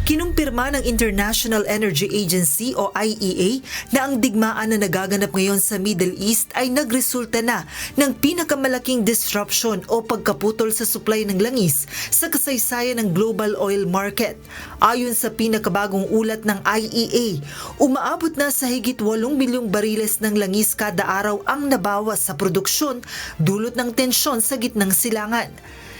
Kinumpirma ng International Energy Agency o IEA na ang digmaan na nagaganap ngayon sa Middle East ay nagresulta na ng pinakamalaking disruption o pagkaputol sa supply ng langis sa kasaysayan ng global oil market. Ayon sa pinakabagong ulat ng IEA, umaabot na sa higit 8 milyong bariles ng langis kada araw ang nabawas sa produksyon dulot ng tensyon sa gitnang silangan.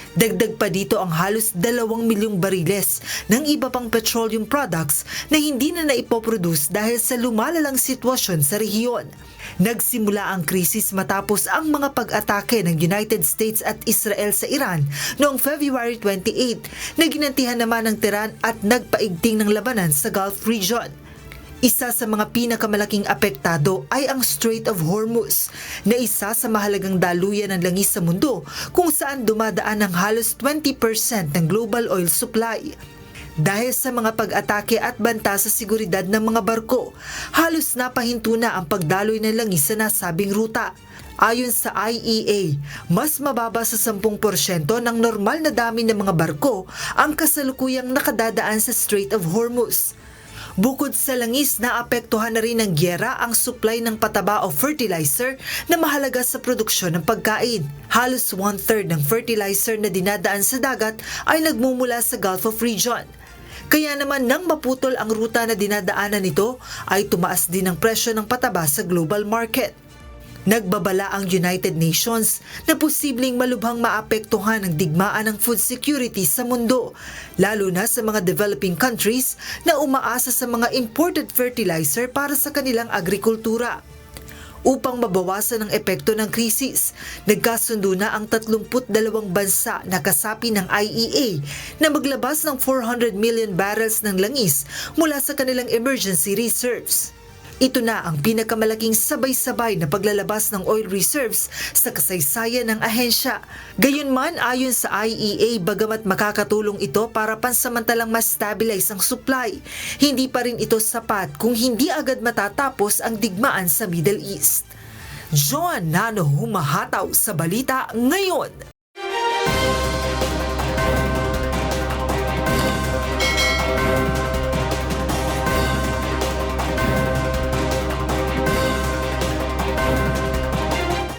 Dagdag pa dito ang halos 2 milyong bariles ng iba pang petroleum products na hindi na naipoproduce dahil sa lumalalang sitwasyon sa rehiyon. Nagsimula ang krisis matapos ang mga pag-atake ng United States at Israel sa Iran noong February 28 na ginantihan naman ng Tehran at nagpaigting ng labanan sa Gulf region. Isa sa mga pinakamalaking apektado ay ang Strait of Hormuz, na isa sa mahalagang daluyan ng langis sa mundo kung saan dumadaan ang halos 20% ng global oil supply. Dahil sa mga pag-atake at banta sa seguridad ng mga barko, halos napahinto na ang pagdaloy ng langis sa nasabing ruta. Ayon sa IEA, mas mababa sa 10% ng normal na dami ng mga barko ang kasalukuyang nakadadaan sa Strait of Hormuz. Bukod sa langis, naapektuhan na rin ng gyera ang supply ng pataba o fertilizer na mahalaga sa produksyon ng pagkain. Halos 1/3 ng fertilizer na dinadaan sa dagat ay nagmumula sa Gulf of region. Kaya naman nang maputol ang ruta na dinadaanan nito, ay tumaas din ang presyo ng pataba sa global market. Nagbabala ang United Nations na posibleng malubhang maapektuhan ang digmaan ng food security sa mundo, lalo na sa mga developing countries na umaasa sa mga imported fertilizer para sa kanilang agrikultura. Upang mabawasan ang epekto ng krisis, nagkasundo na ang 32 bansa na kasapi ng IEA na maglabas ng 400 million barrels ng langis mula sa kanilang emergency reserves. Ito na ang pinakamalaking sabay-sabay na paglalabas ng oil reserves sa kasaysayan ng ahensya. Gayunman, ayon sa IEA, bagamat makakatulong ito para pansamantalang ma-stabilize ang supply, hindi pa rin ito sapat kung hindi agad matatapos ang digmaan sa Middle East. Joan Nano, humahataw sa balita ngayon.